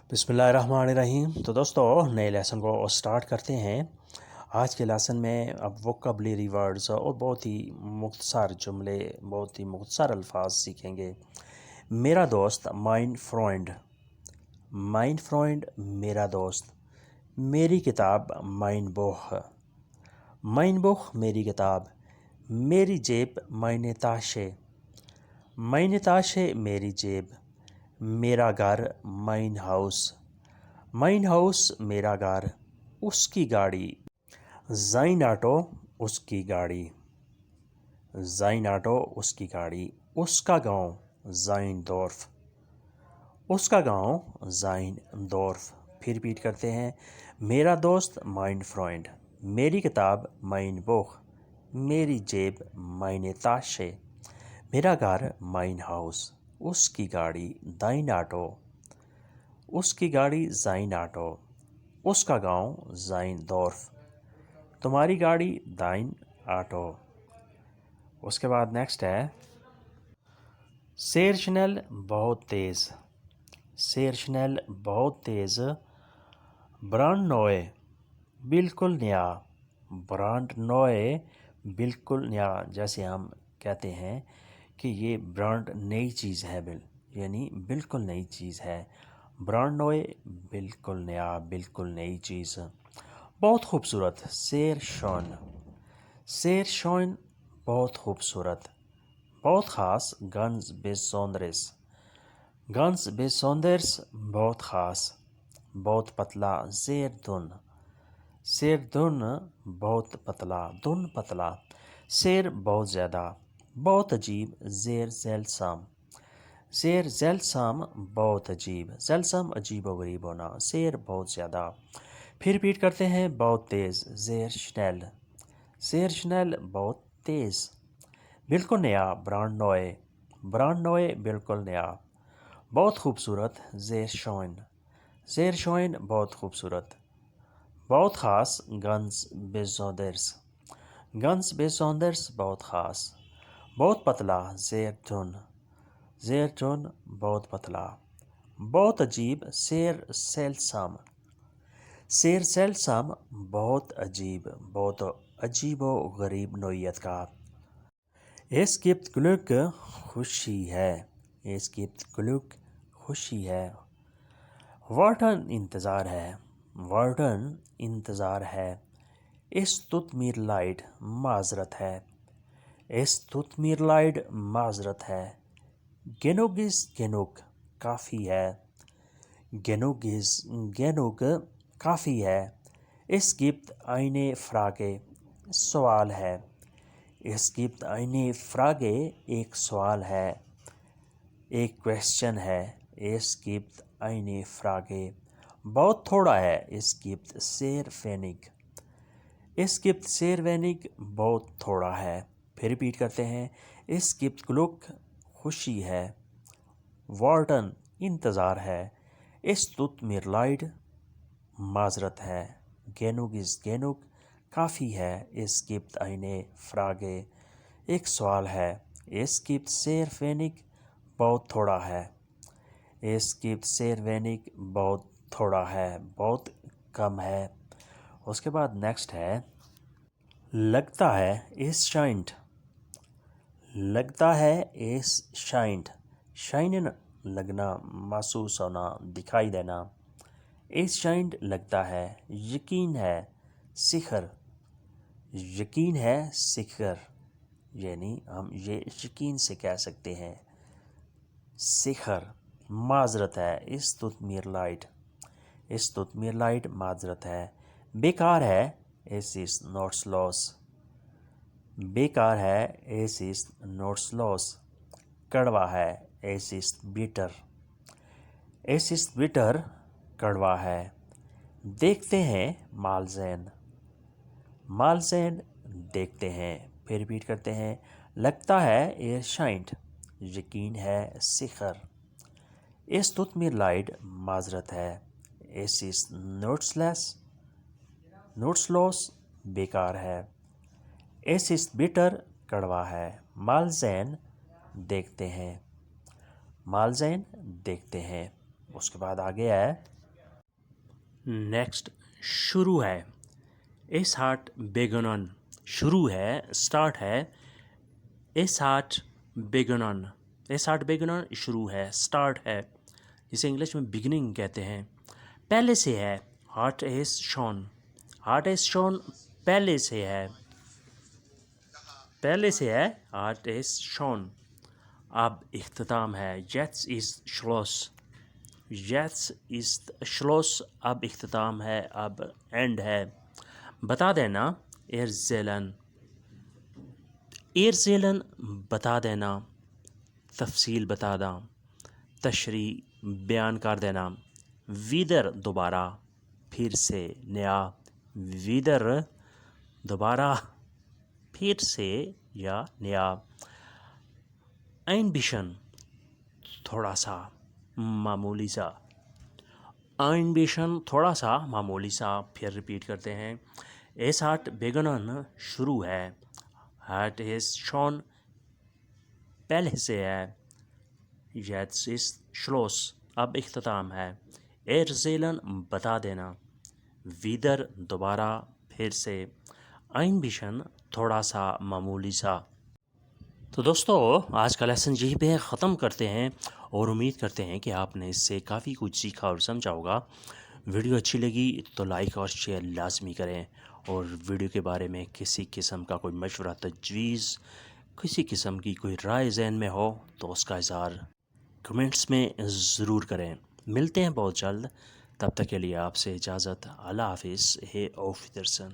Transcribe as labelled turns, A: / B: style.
A: बिस्मिल्लाहिर्रहमानिर्रहीम। तो दोस्तों, नए लेसन को स्टार्ट करते हैं। आज के लेसन में अब वोकैबुलरी वर्ड्स और बहुत ही मुख्तसर जुमले, बहुत ही मुख्तसर अल्फाज सीखेंगे। मेरा दोस्त, माइन फ्रेंड। माइन फ्रेंड मेरा दोस्त। मेरी किताब, माइन बुक। माइन बुक मेरी किताब। मेरी जेब, माइन ताशे। माइन ताशे मेरी जेब। मेरा घर, माइन हाउस। माइन हाउस मेरा घर। उसकी गाड़ी, ज़ाइन ऑटो उसकी गाड़ी। ज़ाइन ऑटो उसकी गाड़ी। उसका गांव, ज़ाइन दोर्फ। उसका गांव, ज़ाइन दोर्फ। फिर रिपीट करते हैं। मेरा दोस्त, माइन फ्रेंड। मेरी किताब, माइन बुक। मेरी जेब, माइन ताशे। मेरा घर, माइन हाउस। उसकी गाड़ी, दाइन ऑटो। उसकी गाड़ी, ज़ाइन ऑटो। उसका गांव, ज़ाइन दोर्फ। तुम्हारी गाड़ी, दाइन ऑटो। उसके बाद नेक्स्ट है सेर शनल, बहुत तेज़। सेर शनल बहुत तेज़। ब्रांड नोए, बिल्कुल नया। ब्रांड नोए बिल्कुल नया। जैसे हम कहते हैं कि ये ब्रांड नई चीज़ है, यानी बिल्कुल नई चीज़ है। ब्रांड नोए बिल्कुल नया, बिल्कुल नई चीज़। बहुत खूबसूरत, शेर शॉन। शेर शॉन बहुत खूबसूरत। बहुत ख़ास, गन्स बेसोंदरस। गन्स बेसोंदरस बहुत ख़ास। बहुत पतला, ज़ेर दुन। शेर दुन बहुत पतला, दुन पतला। शेर बहुत ज़्यादा। बहुत अजीब, ज़ेर ज़ेलसाम। शेर ज़ेलसाम बहुत अजीब। ज़ेलसाम अजीब व गरीब होना। शेर बहुत ज़्यादा। फिर रिपीट करते हैं। बहुत तेज़, ज़ेर शनैल। शेर शनैल बहुत तेज़। बिल्कुल नया, ब्रांड नोए। ब्रांड नोए बिल्कुल नया। बहुत खूबसूरत, ज़ेर शोइन। ज़ेर शोइन बहुत खूबसूरत। बहुत ख़ास, गन्स बेसोंदर्स। गन्स बेसोंदर्स बहुत ख़ास। बहुत पतला, ज़ेर दुन। ज़ेर दुन बहुत पतला। बहुत अजीब, शेर सेलसाम। शेर सेलसाम बहुत अजीब, बहुत अजीब व गरीब नोयत का। Es gibt Glück, खुशी है। Es gibt Glück, खुशी है। वार्टन इंतज़ार है। वार्टन इंतज़ार है। Es tut mir leid, माजरत है। Es tut mir leid, माजरत है। Genug ist genug, काफ़ी है। Genug ist genug, काफ़ी है। Es gibt eine Frage, सवाल है। Es gibt eine Frage, एक सवाल है, एक क्वेश्चन है। Es gibt eine Frage, बहुत थोड़ा है। Es gibt sehr wenig। Es gibt sehr wenig, बहुत थोड़ा है। फिर रिपीट करते हैं। Es gibt Glück, खुशी है। वार्टन इंतज़ार है। Es tut mir leid, माजरत है। Genug ist genug, काफ़ी है। Es gibt eine Frage, एक सवाल है। Es gibt sehr wenig, बहुत थोड़ा है। Es gibt sehr wenig, बहुत थोड़ा है, बहुत कम है। उसके बाद नेक्स्ट है लगता है, es scheint। लगता है, es scheint। शाइन लगना, महसूस होना, दिखाई देना। Es scheint लगता है। यकीन है, सिखर। यकीन है, सिखर, यानी हम ये यकीन से कह सकते हैं। सिखर, माजरत है। इस तुत मीर लाइट। इस तुत मीर लाइट, माजरत है। बेकार है, एस इस नोट्स लॉस। बेकार है, एस इस नोट्स लॉस। कड़वा है, एस इस बिटर। एस इस बिटर, कड़वा है। देखते हैं, मालजैन। मालजैन देखते हैं। फिर रिपीट करते हैं। लगता है, एयर शाइंट। यकीन है, सिखर। एस तुत मीर लाइड, माजरत है। एस इस नोट्सलेस। नोट्सलॉस, बेकार है। एस इस बिटर, कड़वा है। मालजैन देखते हैं। मालजैन देखते हैं। उसके बाद आगे है نیکسٹ شروع ہے. اس ہارٹ begun. شروع ہے, اسٹارٹ ہے. اس ہارٹ begun. اس ہارٹ begun شروع ہے, اسٹارٹ ہے, جسے انگلش میں بگننگ کہتے ہیں. پہلے سے ہے, heart is shown. Heart is شون پہلے سے ہے. پہلے سے ہے, ہارٹ از شون. اب اختتام ہے, یٹس از شلوس. یٹس از شلوس اب اختتام ہے, اب اینڈ ہے. بتا دینا, ایرزیلن. ایرزیلن بتا دینا, تفصیل بتا داں, تشریح بیان کر دینا. ویدر دوبارہ, پھر سے, نیا. ویدر دوبارہ, پھر سے یا نیا. اینبیشن تھوڑا سا, معمولی سا. اینبیشن تھوڑا سا, معمولی سا. پھر ریپیٹ کرتے ہیں. اس ہارٹ begun شروع ہے. ہارٹ از شون پہلے سے ہے. یٹس از شلوس اب اختتام ہے. ایرزیلن بتا دینا. ویدر دوبارہ, پھر سے. اینبیشن تھوڑا سا, معمولی سا. تو دوستو, آج کا لیسن یہی پہ ختم کرتے ہیں, اور امید کرتے ہیں کہ آپ نے اس سے کافی کچھ سیکھا اور سمجھا ہوگا. ویڈیو اچھی لگی تو لائک اور شیئر لازمی کریں, اور ویڈیو کے بارے میں کسی قسم کا کوئی مشورہ, تجویز, کسی قسم کی کوئی رائے ذہن میں ہو تو اس کا اظہار کمنٹس میں ضرور کریں. ملتے ہیں بہت جلد, تب تک کے لیے آپ سے اجازت. اللہ حافظ. ہے اوف درسن.